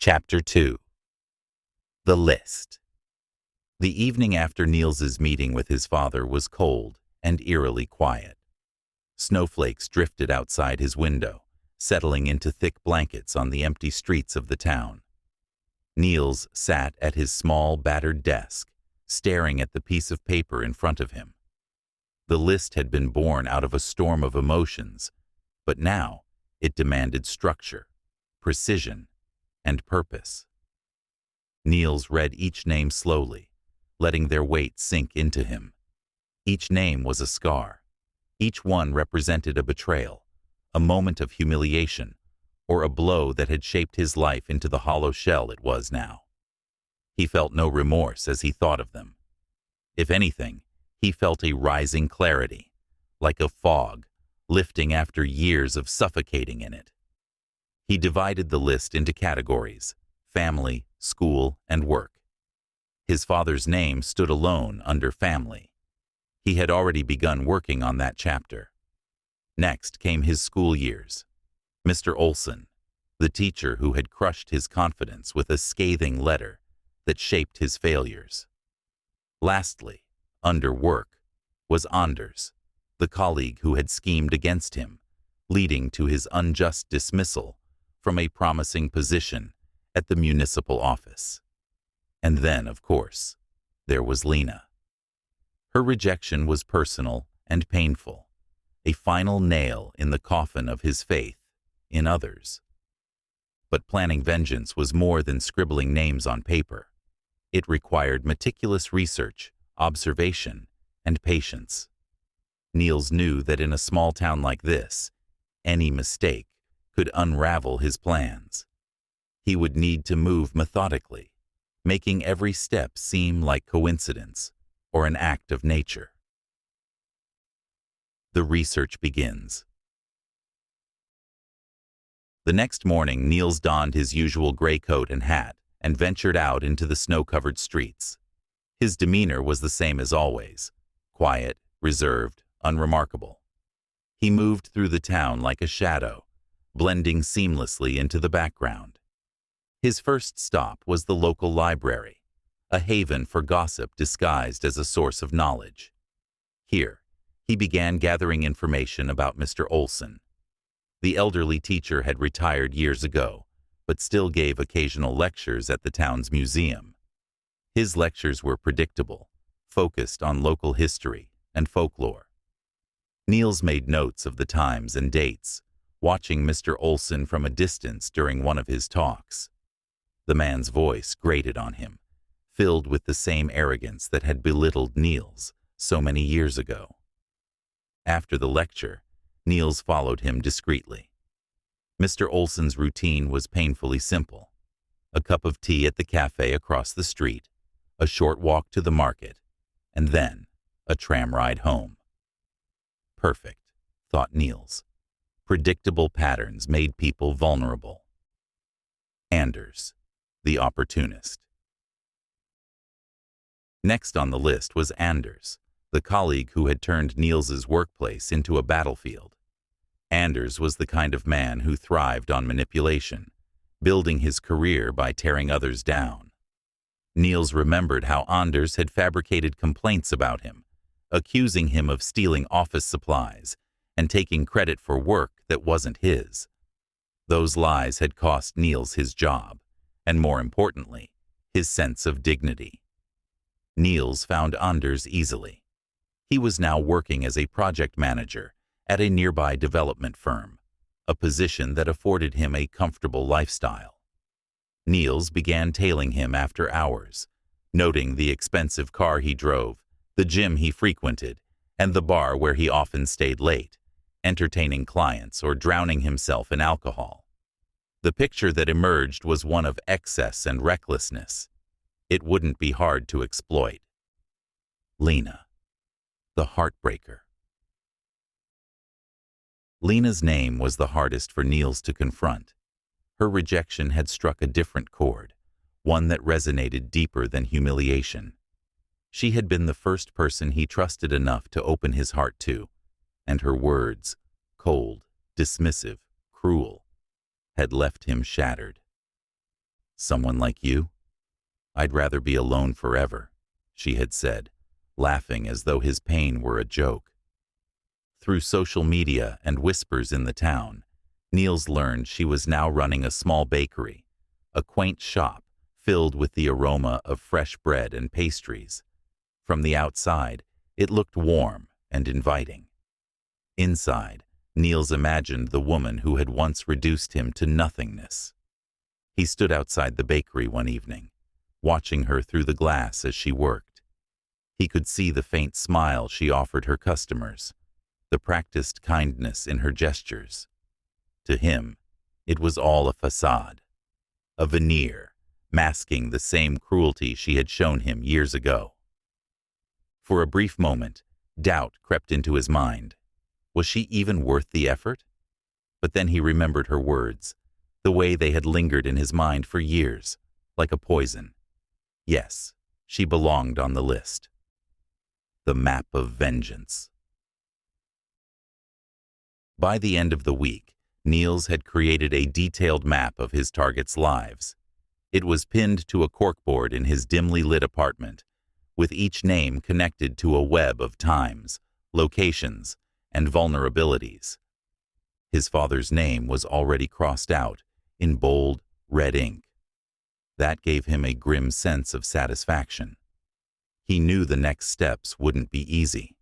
Chapter 2. The List. The evening after Nils's meeting with his father was cold and eerily quiet. Snowflakes drifted outside his window, settling into thick blankets on the empty streets of the town. Nils sat at his small, battered desk, staring at the piece of paper in front of him. The list had been born out of a storm of emotions, but now it demanded structure, precision, and purpose. Nils read each name slowly, letting their weight sink into him. Each name was a scar. Each one represented a betrayal, a moment of humiliation, or a blow that had shaped his life into the hollow shell it was now. He felt no remorse as he thought of them. If anything, he felt a rising clarity, like a fog, lifting after years of suffocating in it. He divided the list into categories: family, school, and work. His father's name stood alone under family. He had already begun working on that chapter. Next came his school years. Mr. Olson, the teacher who had crushed his confidence with a scathing letter that shaped his failures. Lastly, under work, was Anders, the colleague who had schemed against him, leading to his unjust dismissal from a promising position at the municipal office. And then, of course, there was Lena. Her rejection was personal and painful, a final nail in the coffin of his faith in others. But planning vengeance was more than scribbling names on paper. It required meticulous research, observation, and patience. Nils knew that in a small town like this, any mistake could unravel his plans. He would need to move methodically, making every step seem like coincidence or an act of nature. The research begins. The next morning, Nils donned his usual gray coat and hat and ventured out into the snow-covered streets. His demeanor was the same as always, quiet, reserved, unremarkable. He moved through the town like a shadow, blending seamlessly into the background. His first stop was the local library, a haven for gossip disguised as a source of knowledge. Here, he began gathering information about Mr. Olson. The elderly teacher had retired years ago, but still gave occasional lectures at the town's museum. His lectures were predictable, focused on local history and folklore. Nils made notes of the times and dates, watching Mr. Olson from a distance during one of his talks. The man's voice grated on him, filled with the same arrogance that had belittled Nils so many years ago. After the lecture, Nils followed him discreetly. Mr. Olson's routine was painfully simple: a cup of tea at the cafe across the street, a short walk to the market, and then a tram ride home. Perfect, thought Nils. Predictable patterns made people vulnerable. Anders, the opportunist. Next on the list was Anders, the colleague who had turned Nils's workplace into a battlefield. Anders was the kind of man who thrived on manipulation, building his career by tearing others down. Nils remembered how Anders had fabricated complaints about him, accusing him of stealing office supplies and taking credit for work that wasn't his. Those lies had cost Nils his job, and more importantly, his sense of dignity. Nils found Anders easily. He was now working as a project manager at a nearby development firm, a position that afforded him a comfortable lifestyle. Nils began tailing him after hours, noting the expensive car he drove, the gym he frequented, and the bar where he often stayed late, entertaining clients or drowning himself in alcohol. The picture that emerged was one of excess and recklessness. It wouldn't be hard to exploit. Lena, the heartbreaker. Lena's name was the hardest for Nils to confront. Her rejection had struck a different chord, one that resonated deeper than humiliation. She had been the first person he trusted enough to open his heart to, and her words, cold, dismissive, cruel, had left him shattered. Someone like you? I'd rather be alone forever, she had said, laughing as though his pain were a joke. Through social media and whispers in the town, Nils learned she was now running a small bakery, a quaint shop filled with the aroma of fresh bread and pastries. From the outside, it looked warm and inviting. Inside, Nils imagined the woman who had once reduced him to nothingness. He stood outside the bakery one evening, watching her through the glass as she worked. He could see the faint smile she offered her customers, the practiced kindness in her gestures. To him, it was all a facade, a veneer, masking the same cruelty she had shown him years ago. For a brief moment, doubt crept into his mind. Was she even worth the effort? But then he remembered her words, the way they had lingered in his mind for years, like a poison. Yes, she belonged on the list. The map of vengeance. By the end of the week, Nils had created a detailed map of his targets' lives. It was pinned to a corkboard in his dimly lit apartment, with each name connected to a web of times, locations, and vulnerabilities. His father's name was already crossed out in bold, red ink. That gave him a grim sense of satisfaction. He knew the next steps wouldn't be easy.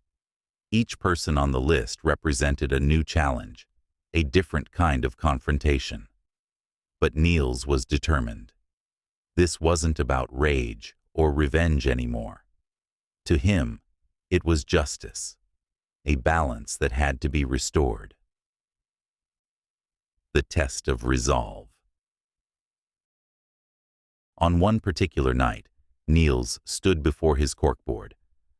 Each person on the list represented a new challenge, a different kind of confrontation. But Nils was determined. This wasn't about rage or revenge anymore. To him, it was justice, a balance that had to be restored. The test of resolve. On one particular night, Nils stood before his corkboard,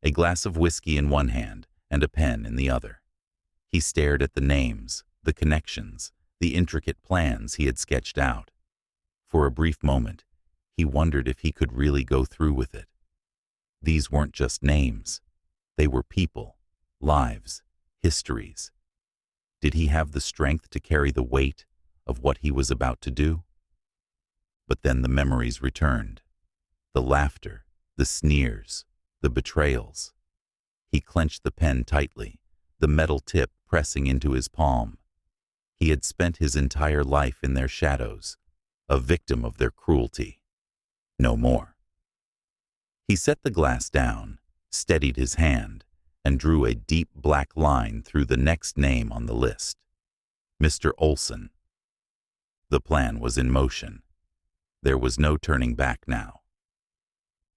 a glass of whiskey in one hand and a pen in the other. He stared at the names, the connections, the intricate plans he had sketched out. For a brief moment, he wondered if he could really go through with it. These weren't just names. They were people, lives, histories. Did he have the strength to carry the weight of what he was about to do? But then the memories returned. The laughter, the sneers, the betrayals. He clenched the pen tightly, the metal tip pressing into his palm. He had spent his entire life in their shadows, a victim of their cruelty. No more. He set the glass down, steadied his hand, and drew a deep black line through the next name on the list. Mr. Olson. The plan was in motion. There was no turning back now.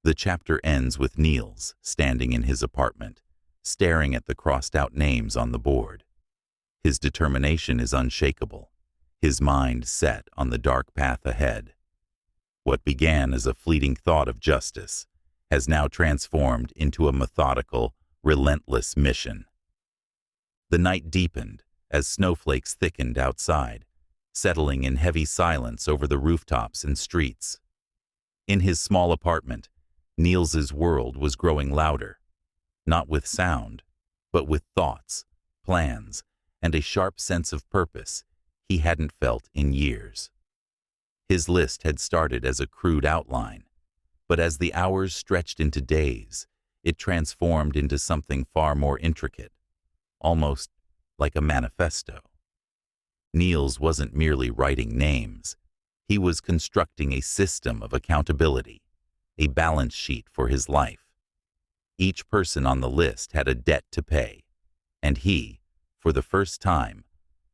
The chapter ends with Nils standing in his apartment, staring at the crossed-out names on the board. His determination is unshakable, his mind set on the dark path ahead. What began as a fleeting thought of justice has now transformed into a methodical, relentless mission. The night deepened as snowflakes thickened outside, settling in heavy silence over the rooftops and streets. In his small apartment, Nils's world was growing louder, not with sound, but with thoughts, plans, and a sharp sense of purpose he hadn't felt in years. His list had started as a crude outline, but as the hours stretched into days, it transformed into something far more intricate, almost like a manifesto. Nils wasn't merely writing names. He was constructing a system of accountability, a balance sheet for his life. Each person on the list had a debt to pay, and he, for the first time,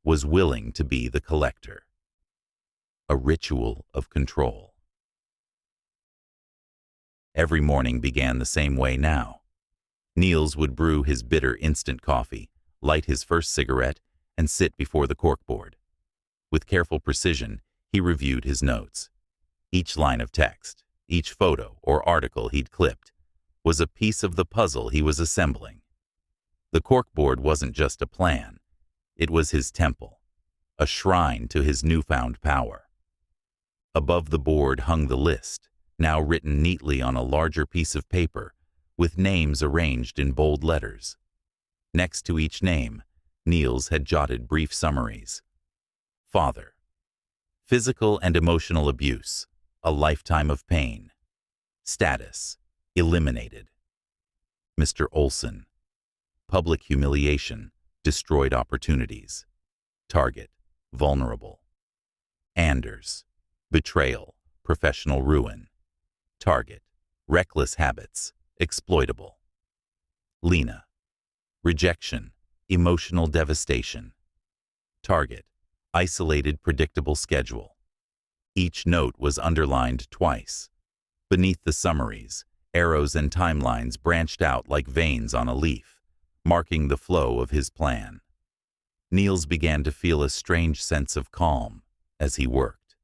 was willing to be the collector. A ritual of control. Every morning began the same way now. Nils would brew his bitter instant coffee, light his first cigarette, and sit before the corkboard. With careful precision, he reviewed his notes. Each line of text, each photo or article he'd clipped, was a piece of the puzzle he was assembling. The corkboard wasn't just a plan. It was his temple, a shrine to his newfound power. Above the board hung the list, now written neatly on a larger piece of paper, with names arranged in bold letters. Next to each name, Nils had jotted brief summaries. Father. Physical and emotional abuse, a lifetime of pain. Status: eliminated. Mr. Olson: public humiliation, destroyed opportunities. Target: vulnerable. Anders: betrayal, professional ruin. Target: reckless habits, exploitable. Lena: rejection, emotional devastation. Target: isolated, predictable schedule. Each note was underlined twice. Beneath the summaries, arrows and timelines branched out like veins on a leaf, marking the flow of his plan. Nils began to feel a strange sense of calm as he worked.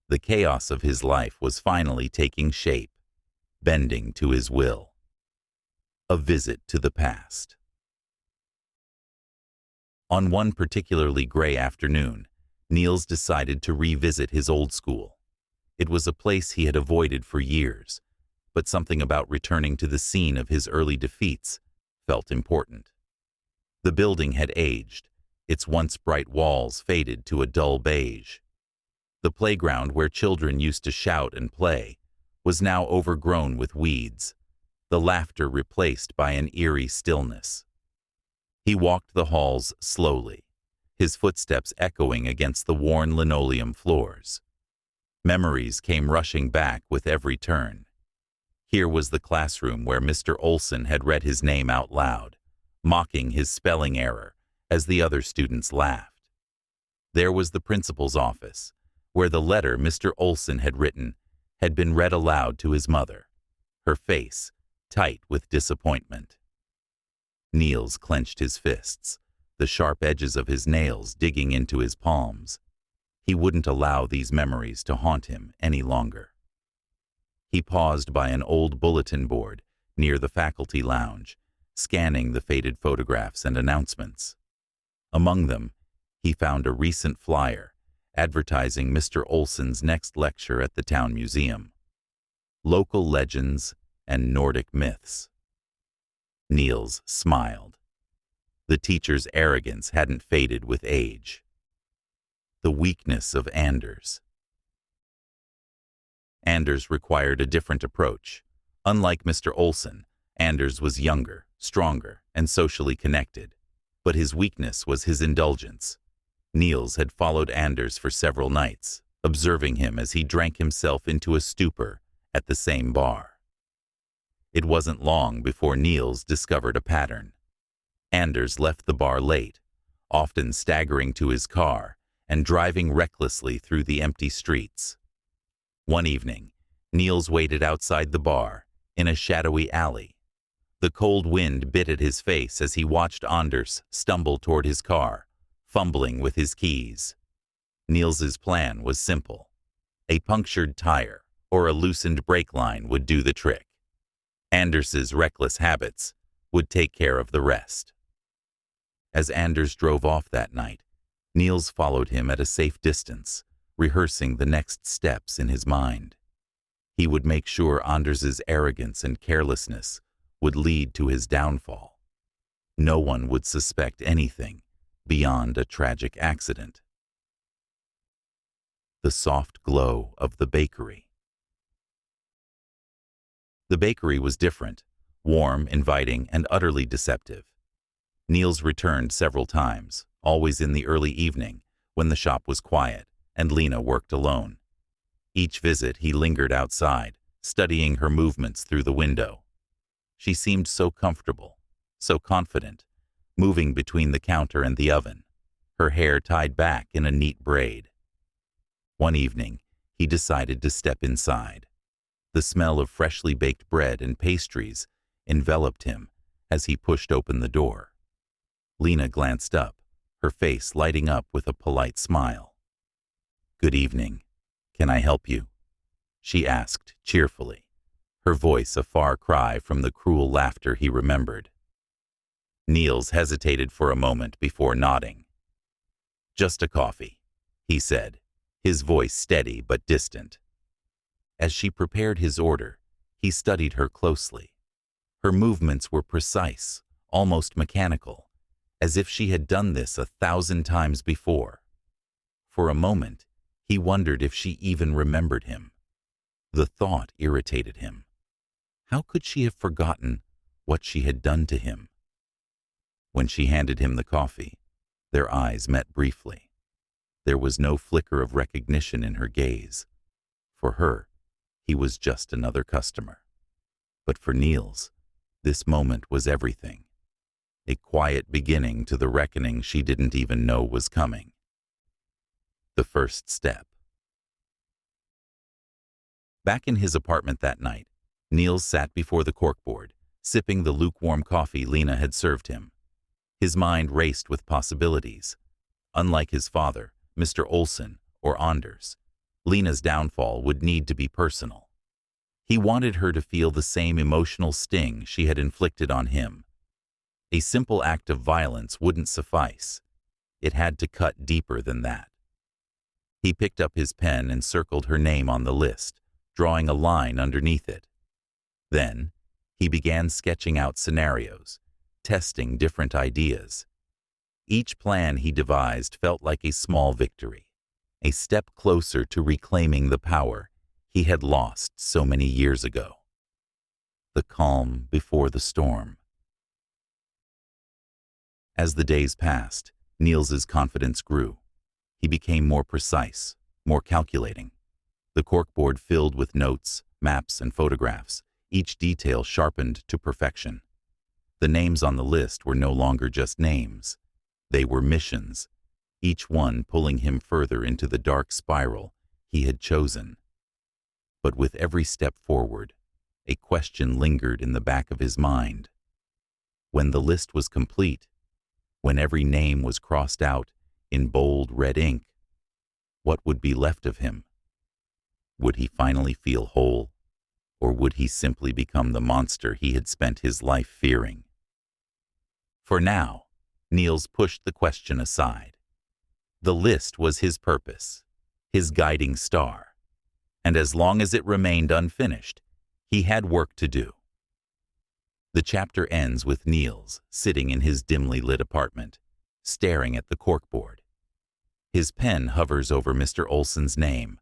The chaos of his life was finally taking shape, bending to his will. A visit to the past. On one particularly gray afternoon, Nils decided to revisit his old school. It was a place he had avoided for years, but something about returning to the scene of his early defeats felt important. The building had aged, its once bright walls faded to a dull beige. The playground where children used to shout and play was now overgrown with weeds, the laughter replaced by an eerie stillness. He walked the halls slowly, his footsteps echoing against the worn linoleum floors. Memories came rushing back with every turn. Here was the classroom where Mr. Olson had read his name out loud, mocking his spelling error as the other students laughed. There was the principal's office, where the letter Mr. Olson had written had been read aloud to his mother, her face tight with disappointment. Nils clenched his fists, the sharp edges of his nails digging into his palms. He wouldn't allow these memories to haunt him any longer. He paused by an old bulletin board near the faculty lounge, scanning the faded photographs and announcements. Among them, he found a recent flyer advertising Mr. Olson's next lecture at the town museum. Local legends and Nordic myths. Nils smiled. The teacher's arrogance hadn't faded with age. The weakness of Anders. Anders required a different approach. Unlike Mr. Olson, Anders was younger, stronger, and socially connected. But his weakness was his indulgence. Nils had followed Anders for several nights, observing him as he drank himself into a stupor at the same bar. It wasn't long before Nils discovered a pattern. Anders left the bar late, often staggering to his car and driving recklessly through the empty streets. One evening, Nils waited outside the bar, in a shadowy alley. The cold wind bit at his face as he watched Anders stumble toward his car, fumbling with his keys. Nils's plan was simple. A punctured tire or a loosened brake line would do the trick. Anders's reckless habits would take care of the rest. As Anders drove off that night, Nils followed him at a safe distance, rehearsing the next steps in his mind. He would make sure Anders's arrogance and carelessness would lead to his downfall. No one would suspect anything beyond a tragic accident. The soft glow of the bakery. The bakery was different, warm, inviting, and utterly deceptive. Nils returned several times, always in the early evening, when the shop was quiet and Lena worked alone. Each visit he lingered outside, studying her movements through the window. She seemed so comfortable, so confident, moving between the counter and the oven, her hair tied back in a neat braid. One evening, he decided to step inside. The smell of freshly baked bread and pastries enveloped him as he pushed open the door. Lena glanced up, her face lighting up with a polite smile. "Good evening. Can I help you?" she asked cheerfully, her voice a far cry from the cruel laughter he remembered. Nils hesitated for a moment before nodding. "Just a coffee," he said, his voice steady but distant. As she prepared his order, he studied her closely. Her movements were precise, almost mechanical, as if she had done this 1,000 times before. For a moment, he wondered if she even remembered him. The thought irritated him. How could she have forgotten what she had done to him? When she handed him the coffee, their eyes met briefly. There was no flicker of recognition in her gaze. For her, he was just another customer. But for Nils, this moment was everything. A quiet beginning to the reckoning she didn't even know was coming. The first step. Back in his apartment that night, Nils sat before the corkboard, sipping the lukewarm coffee Lena had served him. His mind raced with possibilities. Unlike his father, Mr. Olsen, or Anders, Lena's downfall would need to be personal. He wanted her to feel the same emotional sting she had inflicted on him. A simple act of violence wouldn't suffice. It had to cut deeper than that. He picked up his pen and circled her name on the list, drawing a line underneath it. Then, he began sketching out scenarios, testing different ideas. Each plan he devised felt like a small victory, a step closer to reclaiming the power he had lost so many years ago. The calm before the storm. As the days passed, Nils's confidence grew. He became more precise, more calculating. The corkboard filled with notes, maps, and photographs, each detail sharpened to perfection. The names on the list were no longer just names. They were missions, each one pulling him further into the dark spiral he had chosen. But with every step forward, a question lingered in the back of his mind. When the list was complete, when every name was crossed out in bold red ink, what would be left of him? Would he finally feel whole, or would he simply become the monster he had spent his life fearing? For now, Nils pushed the question aside. The list was his purpose, his guiding star, and as long as it remained unfinished, he had work to do. The chapter ends with Nils sitting in his dimly lit apartment, staring at the corkboard. His pen hovers over Mr. Olsen's name,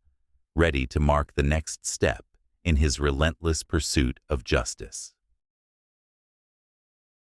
ready to mark the next step in his relentless pursuit of justice.